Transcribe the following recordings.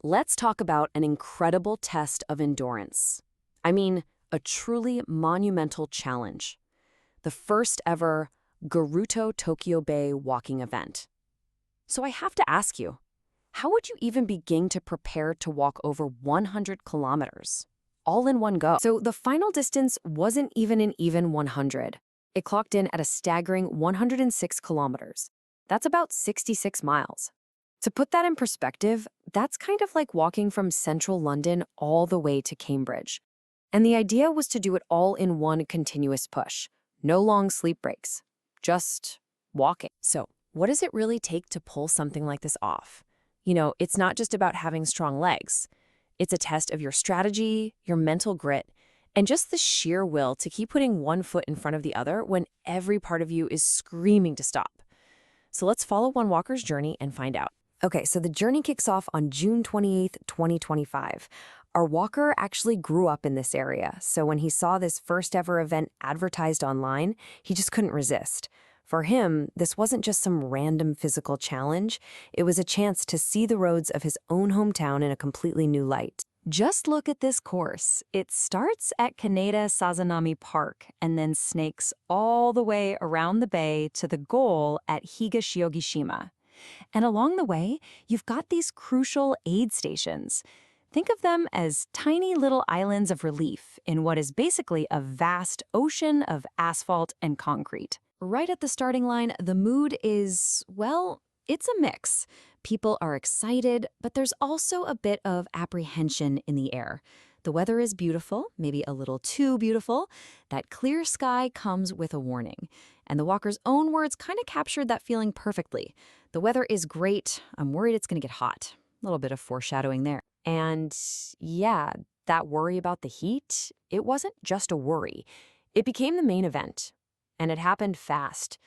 let's talk about an incredible test of endurance. I mean, a truly monumental challenge. The first ever Garuto Tokyo Bay walking event. So I have to ask you, how would you even begin to prepare to walk over 100 kilometers? All in one go. So the final distance wasn't even an even 100. It clocked in at a staggering 106 kilometers. That's about 66 miles. To put that in perspective, that's kind of like walking from central London all the way to Cambridge. And the idea was to do it all in one continuous push. No long sleep breaks. Just walking. So, what does it really take to pull something like this off? You know, it's not just about having strong legs. It's a test of your strategy, your mental grit, and just the sheer will to keep putting one foot in front of the other when every part of you is screaming to stop. So let's follow one walker's journey and find out. Okay, so the journey kicks off on June 28th, 2025. Our walker actually grew up in this area, so when he saw this first ever event advertised online, he just couldn't resist. For him, this wasn't just some random physical challenge. It was a chance to see the roads of his own hometown in a completely new light. Just look at this course. It starts at金田さざなみPark and then snakes all the way around the bay to the goal at Higashiogi-shima. And along the way, you've got these crucial aid stations. Think of them as tiny little islands of relief in what is basically a vast ocean of asphalt and concrete. Right at the starting line, the mood is, well, it's a mix. People are excited, but there's also a bit of apprehension in the air. The weather is beautiful, maybe a little too beautiful. That clear sky comes with a warning. And the walker's own words kind of captured that feeling perfectly. The weather is great. I'm worried it's going to get hot. A little bit of foreshadowing there. And yeah, that worry about the heat, it wasn't just a worry. It became the main event. And it happened fast.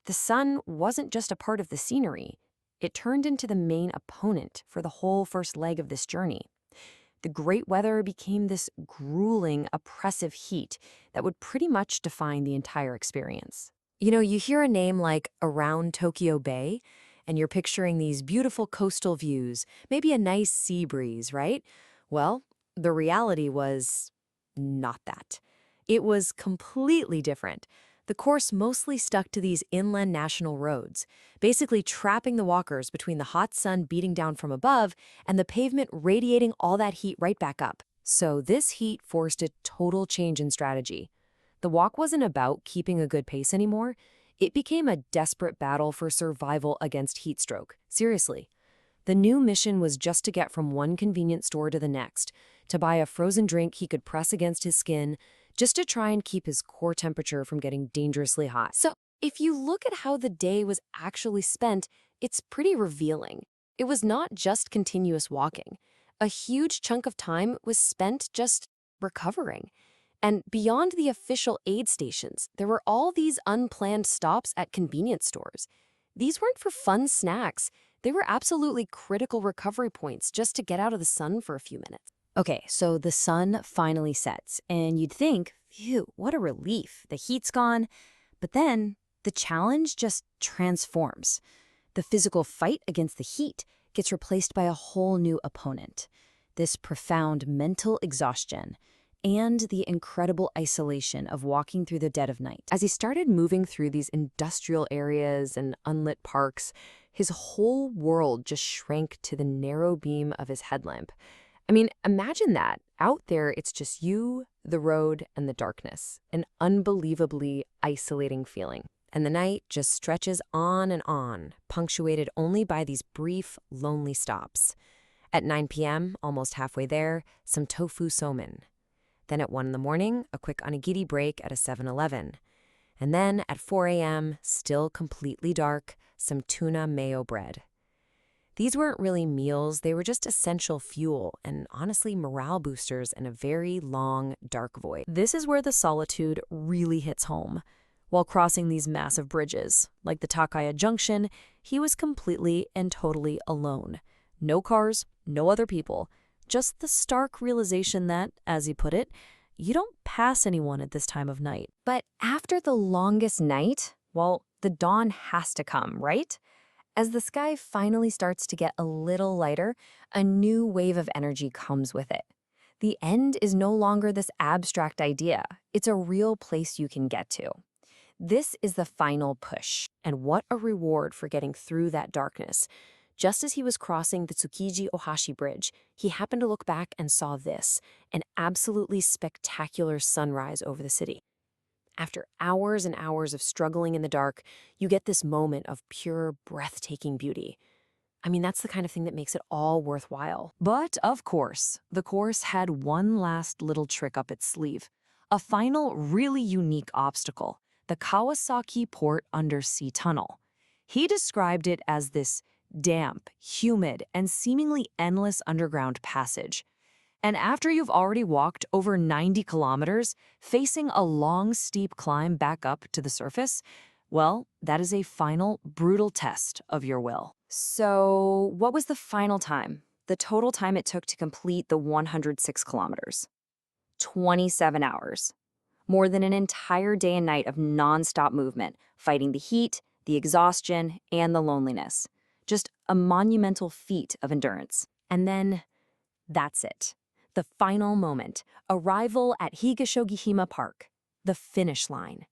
The sun wasn't just a part of the scenery. It turned into the main opponent for the whole first leg of this journey. The great weather became this grueling, oppressive heat that would pretty much define the entire experience. You know, you hear a name like Around Tokyo Bay, and you're picturing these beautiful coastal views, maybe a nice sea breeze, right? Well, the reality was not that. It was completely different. The course mostly stuck to these inland national roads, basically trapping the walkers between the hot sun beating down from above and the pavement radiating all that heat right back up. So this heat forced a total change in strategy. The walk wasn't about keeping a good pace anymore. It became a desperate battle for survival against heat stroke. Seriously. The new mission was just to get from one convenience store to the next, to buy a frozen drink he could press against his skin, just to try and keep his core temperature from getting dangerously hot. So if you look at how the day was actually spent, it's pretty revealing. It was not just continuous walking. A huge chunk of time was spent just recovering. And beyond the official aid stations, there were all these unplanned stops at convenience stores. These weren't for fun snacks. They were absolutely critical recovery points just to get out of the sun for a few minutes. Okay, so the sun finally sets, and you'd think, phew, what a relief. The heat's gone. But then the challenge just transforms. The physical fight against the heat gets replaced by a whole new opponent. This profound mental exhaustion and the incredible isolation of walking through the dead of night. As he started moving through these industrial areas and unlit parks, his whole world just shrank to the narrow beam of his headlamp. I mean, imagine that. Out there, it's just you, the road, and the darkness. An unbelievably isolating feeling. And the night just stretches on, punctuated only by these brief, lonely stops. At 9 p.m., almost halfway there, some tofu somen. Then at 1 in the morning, a quick onigiri break at a 7-Eleven. And then at 4 a.m., still completely dark, some tuna mayo bread. These weren't really meals, they were just essential fuel and honestly morale boosters in a very long, dark void. This is where the solitude really hits home. While crossing these massive bridges, like the Takaya Junction, he was completely and totally alone. No cars, no other people, just the stark realization that, as he put it, you don't pass anyone at this time of night. But after the longest night, well, the dawn has to come, right? As the sky finally starts to get a little lighter, a new wave of energy comes with it. The end is no longer this abstract idea. It's a real place you can get to. This is the final push. And what a reward for getting through that darkness. Just as he was crossing the Tsukiji Ohashi Bridge, he happened to look back and saw this, an absolutely spectacular sunrise over the city. After hours and hours of struggling in the dark, you get this moment of pure, breathtaking beauty. I mean, that's the kind of thing that makes it all worthwhile. But, of course, the course had one last little trick up its sleeve. A final, really unique obstacle, the Kawasaki Port Undersea Tunnel. He described it as this damp, humid, and seemingly endless underground passage. And after you've already walked over 90 kilometers, facing a long, steep climb back up to the surface, well, that is a final, brutal test of your will. So, what was the final time? The total time it took to complete the 106 kilometers? 27 hours. More than an entire day and night of non-stop movement, fighting the heat, the exhaustion, and the loneliness. Just a monumental feat of endurance. And then, that's it. The final moment, arrival at Higashogihima Park, the finish line.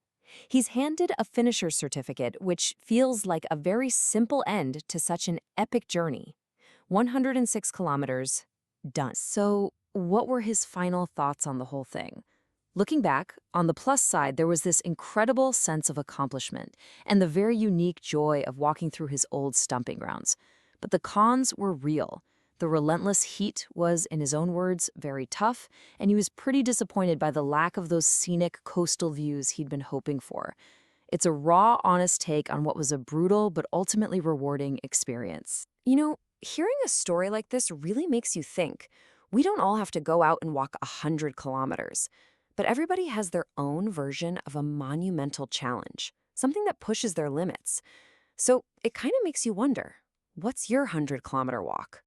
He's handed a finisher's certificate, which feels like a very simple end to such an epic journey. 106 kilometers, done. So, what were his final thoughts on the whole thing? Looking back, on the plus side, there was this incredible sense of accomplishment and the very unique joy of walking through his old stomping grounds. But the cons were real. The relentless heat was, in his own words, very tough, and he was pretty disappointed by the lack of those scenic coastal views he'd been hoping for. It's a raw, honest take on what was a brutal but ultimately rewarding experience. You know, hearing a story like this really makes you think. We don't all have to go out and walk 100 kilometers. But everybody has their own version of a monumental challenge, something that pushes their limits. So it kind of makes you wonder, what's your 100-kilometer walk?